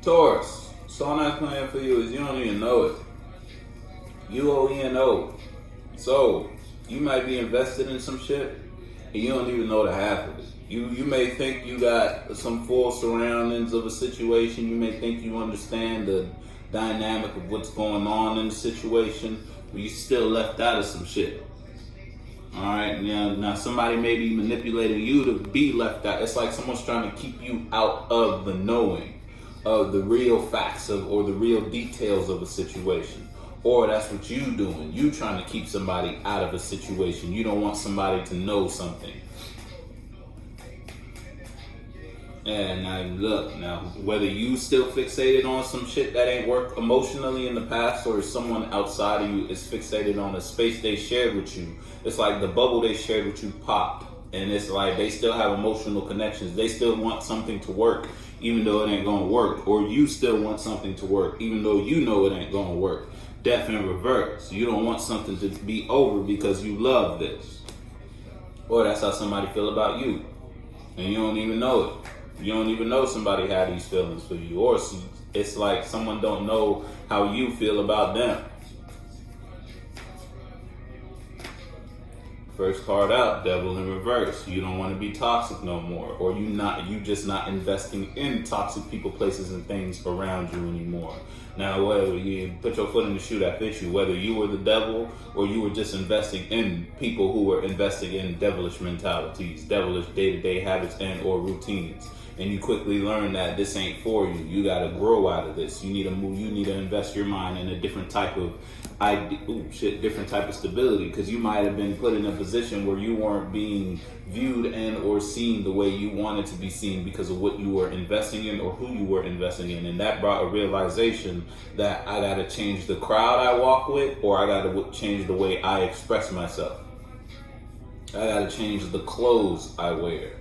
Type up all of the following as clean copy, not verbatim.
Taurus, so nice playing for you is you don't even know it. UOENO. So, you might be invested in some shit and you don't even know the half of it. You may think you got some full surroundings of a situation. You may think you understand the dynamic of what's going on in the situation, but you still left out of some shit. Alright, now somebody may be manipulating you to be left out. It's like someone's trying to keep you out of the knowing of the real facts of or the real details of a situation. Or that's what you doing. You trying to keep somebody out of a situation. You don't want somebody to know something. And now, whether you still fixated on some shit that ain't worked emotionally in the past, or someone outside of you is fixated on a space they shared with you, it's like the bubble they shared with you popped. And it's like they still have emotional connections. They still want something to work, even though it ain't gonna work. Or you still want something to work, even though you know it ain't gonna work. Death in reverse. You don't want something to be over because you love this. Or that's how somebody feel about you. And you don't even know it. You don't even know somebody had these feelings for you. Or it's like someone don't know how you feel about them. First card out, Devil in reverse. You don't want to be toxic no more. Or you just not investing in toxic people, places, and things around you anymore. Now, whether you put your foot in the shoe that fits you, whether you were the devil or you were just investing in people who were investing in devilish mentalities, devilish day-to-day habits and or routines. And you quickly learn that this ain't for you. You got to grow out of this. You need to move. You need to invest your mind in a different type of different type of stability, because you might have been put in a position where you weren't being viewed and or seen the way you wanted to be seen because of what you were investing in or who you were investing in. And that brought a realization that I got to change the crowd I walk with, or I got to change the way I express myself. I got to change the clothes I wear.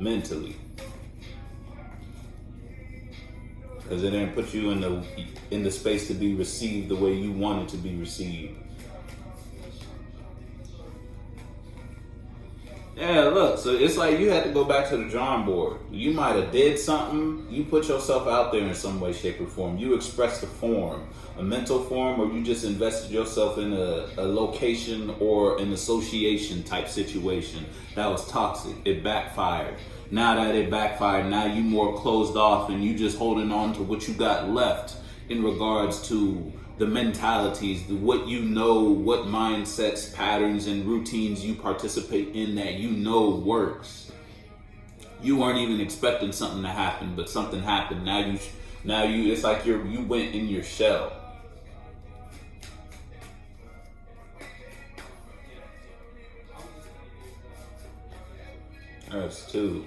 Mentally, because it didn't put you in the space to be received the way you wanted to be received. Yeah, look, so it's like you had to go back to the drawing board. You might have did something, you put yourself out there in some way, shape, or form. You expressed a form, a mental form, or you just invested yourself in a location or an association type situation that was toxic. It backfired. Now that it backfired, now you more closed off and you just holding on to what you got left in regards to the mentalities, what you know, what mindsets, patterns, and routines you participate in that you know works. You weren't even expecting something to happen, but something happened. Now you, it's like you went in your shell. That's two.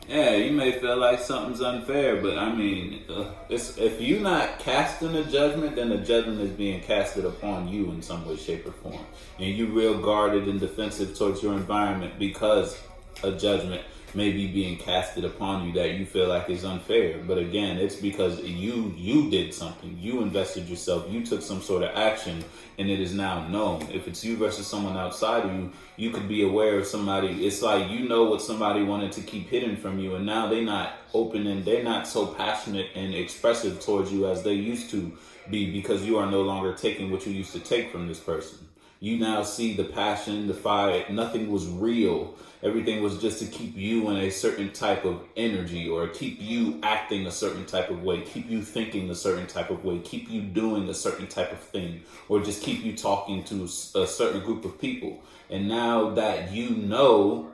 Yeah, you may feel like something's unfair, but I mean, if you're not casting a judgment, then the judgment is being casted upon you in some way, shape, or form. And you real guarded and defensive towards your environment because a judgment may be being casted upon you that you feel like is unfair. But again, it's because you did something. You invested yourself. You took some sort of action, and it is now known. If it's you versus someone outside of you, you could be aware of somebody. It's like you know what somebody wanted to keep hidden from you, and now they're not open and they're not so passionate and expressive towards you as they used to be, because you are no longer taking what you used to take from this person. You now see the passion, the fire. Nothing was real. Everything was just to keep you in a certain type of energy, or keep you acting a certain type of way, keep you thinking a certain type of way, keep you doing a certain type of thing, or just keep you talking to a certain group of people. And now that you know,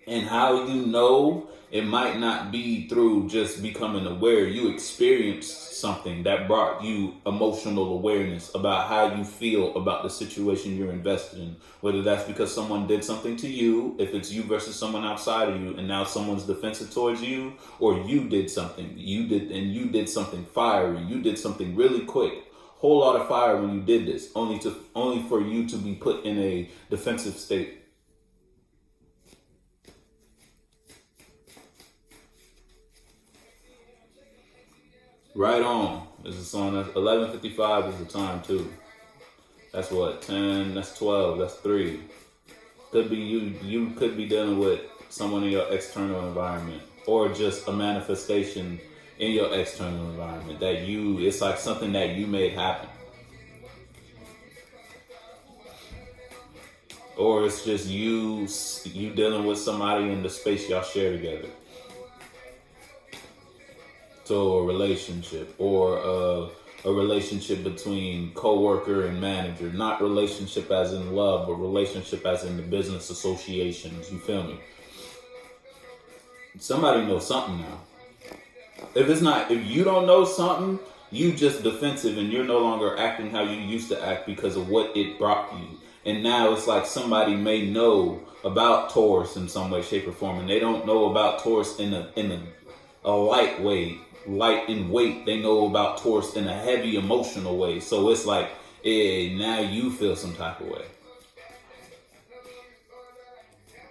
and how you know, it might not be through just becoming aware. You experienced something that brought you emotional awareness about how you feel about the situation you're invested in. Whether that's because someone did something to you, if it's you versus someone outside of you, and now someone's defensive towards you, or you did something. You did something fiery. You did something really quick. Whole lot of fire when you did this, only for you to be put in a defensive state. Right on. This is on 11:55 is the time too. That's what, 10, that's 12, that's 3. Could be you could be dealing with someone in your external environment, or just a manifestation in your external environment that it's like something that you made happen. Or it's just you dealing with somebody in the space y'all share together. So a relationship, or a relationship between coworker and manager. Not relationship as in love, but relationship as in the business associations. You feel me? Somebody knows something now. If you don't know something, you just defensive and you're no longer acting how you used to act because of what it brought you. And now it's like somebody may know about Taurus in some way, shape, or form, and they don't know about Taurus in a light way, light in weight. They know about Taurus in a heavy emotional way. So it's like, now you feel some type of way.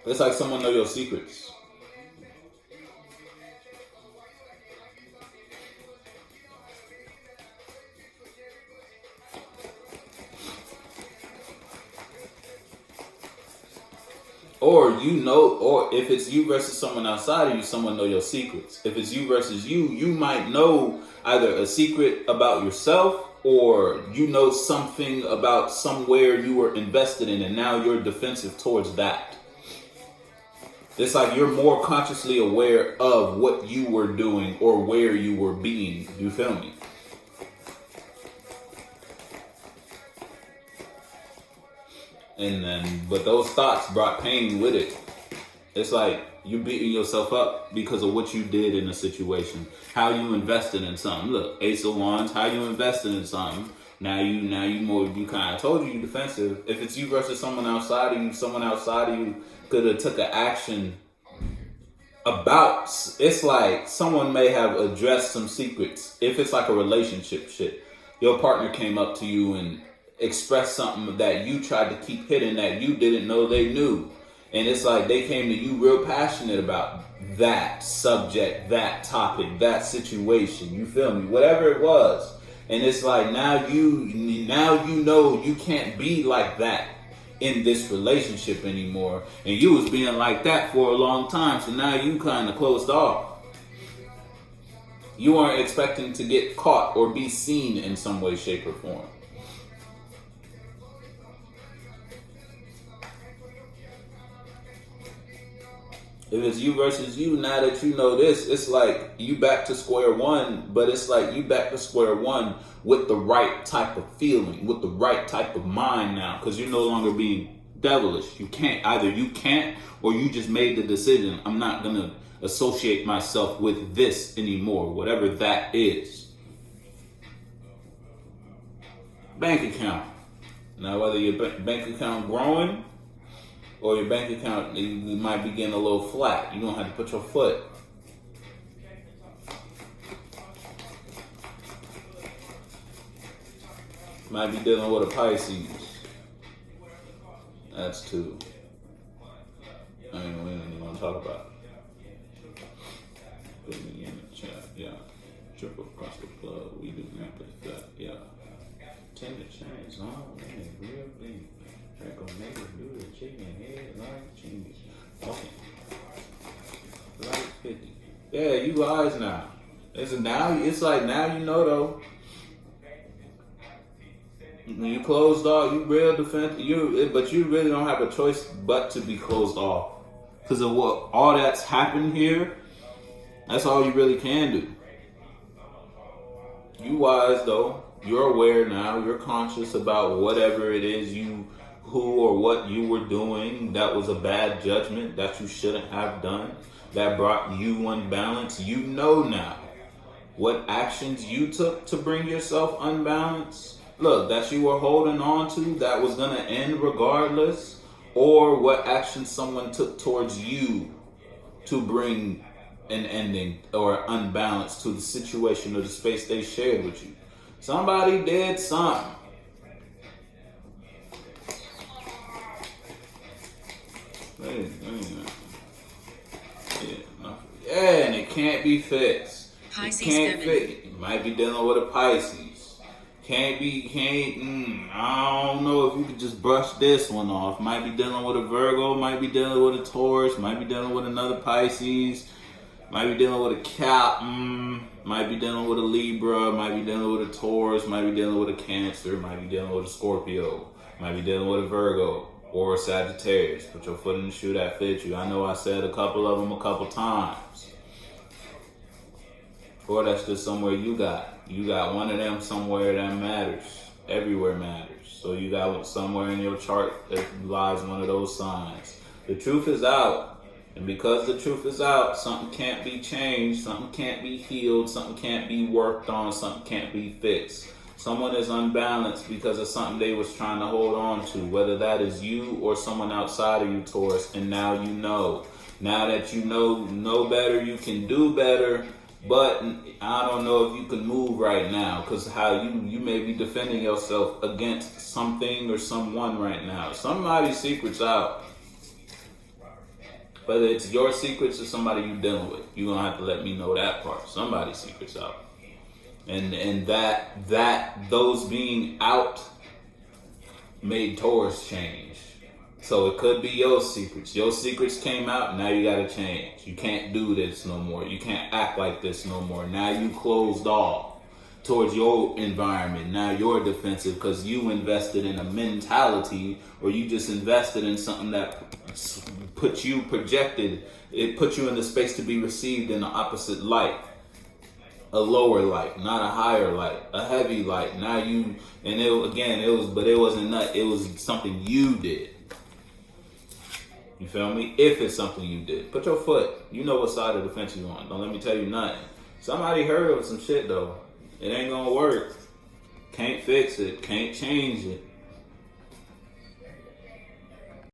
It's like someone know your secrets. Or or if it's you versus someone outside of you, someone know your secrets. If it's you versus you, you might know either a secret about yourself, or you know something about somewhere you were invested in and now you're defensive towards that. It's like you're more consciously aware of what you were doing or where you were being. You feel me? But those thoughts brought pain with it. It's like you beating yourself up because of what you did in a situation. How you invested in something. Look, Ace of Wands, how you invested in something. Now you kind of told you defensive. If it's you versus someone outside of you could have took an action about. It's like someone may have addressed some secrets. If it's like a relationship shit, your partner came up to you and express something that you tried to keep hidden that you didn't know they knew. And it's like they came to you real passionate about that subject, that topic, that situation. You feel me? Whatever it was. And it's like now you know you can't be like that in this relationship anymore. And you was being like that for a long time. So now you kind of closed off. You weren't expecting to get caught or be seen in some way, shape, or form. If it's you versus you, now that you know this, it's like you back to square one, but it's like you back to square one with the right type of feeling, with the right type of mind now, because you're no longer being devilish. You can't, or you just made the decision, I'm not going to associate myself with this anymore, whatever that is. Bank account. Now, whether your bank account growing, or your bank account, you might be getting a little flat. You're going to have to put your foot. Might be dealing with a Pisces. That's two. I mean, we don't even want to talk about it. Put me in the chat. Yeah. Triple across the plug. We do not put that. Yeah. 10 to change. Oh, man. Real big. Gonna make it do the chicken head like cheese. Okay. Like 50. Yeah, you wise now. It's like now you know though. When you closed off, you real defensive. But you really don't have a choice but to be closed off. Because of what all that's happened here, that's all you really can do. You wise though. You're aware now. You're conscious about whatever it is who or what you were doing that was a bad judgment that you shouldn't have done, that brought you unbalance. You know now what actions you took to bring yourself unbalanced. Look, that you were holding on to that was going to end regardless, or what action someone took towards you to bring an ending or unbalance to the situation or the space they shared with you. Somebody did something. Yeah, and it can't be fixed. Pisces can't fit. You might be dealing with a Pisces. I don't know if you could just brush this one off. Might be dealing with a Virgo, might be dealing with a Taurus, might be dealing with another Pisces, might be dealing with a Cap, might Might be dealing with a Libra, might be dealing with a Taurus, might be dealing with a Cancer, might be dealing with a Scorpio, might be dealing with a Virgo or a Sagittarius. Put your foot in the shoe that fits you. I know I said a couple of them a couple times. Or that's just somewhere you got. You got one of them somewhere that matters. Everywhere matters. So you got somewhere in your chart that lies one of those signs. The truth is out. And because the truth is out, something can't be changed, something can't be healed, something can't be worked on, something can't be fixed. Someone is unbalanced because of something they was trying to hold on to, whether that is you or someone outside of you, Taurus, and now you know. Now that you know better, you can do better, but I don't know if you can move right now because how you may be defending yourself against something or someone right now. Somebody's secret's out. Whether it's your secrets or somebody you're dealing with, you're gonna have to let me know that part. Somebody's secrets out, and that those being out made Taurus change. So it could be your secrets. Your secrets came out. Now you gotta change. You can't do this no more. You can't act like this no more. Now you closed off towards your environment. Now you're defensive because you invested in a mentality, or you just invested in something that put you projected. It put you in the space to be received in the opposite light, a lower light, not a higher light, a heavy light. Now you, and it wasn't that. It was something you did. You feel me? If it's something you did, put your foot. You know what side of the fence you on. Don't let me tell you nothing. Somebody heard of some shit though. It ain't gonna work. Can't fix it. Can't change it.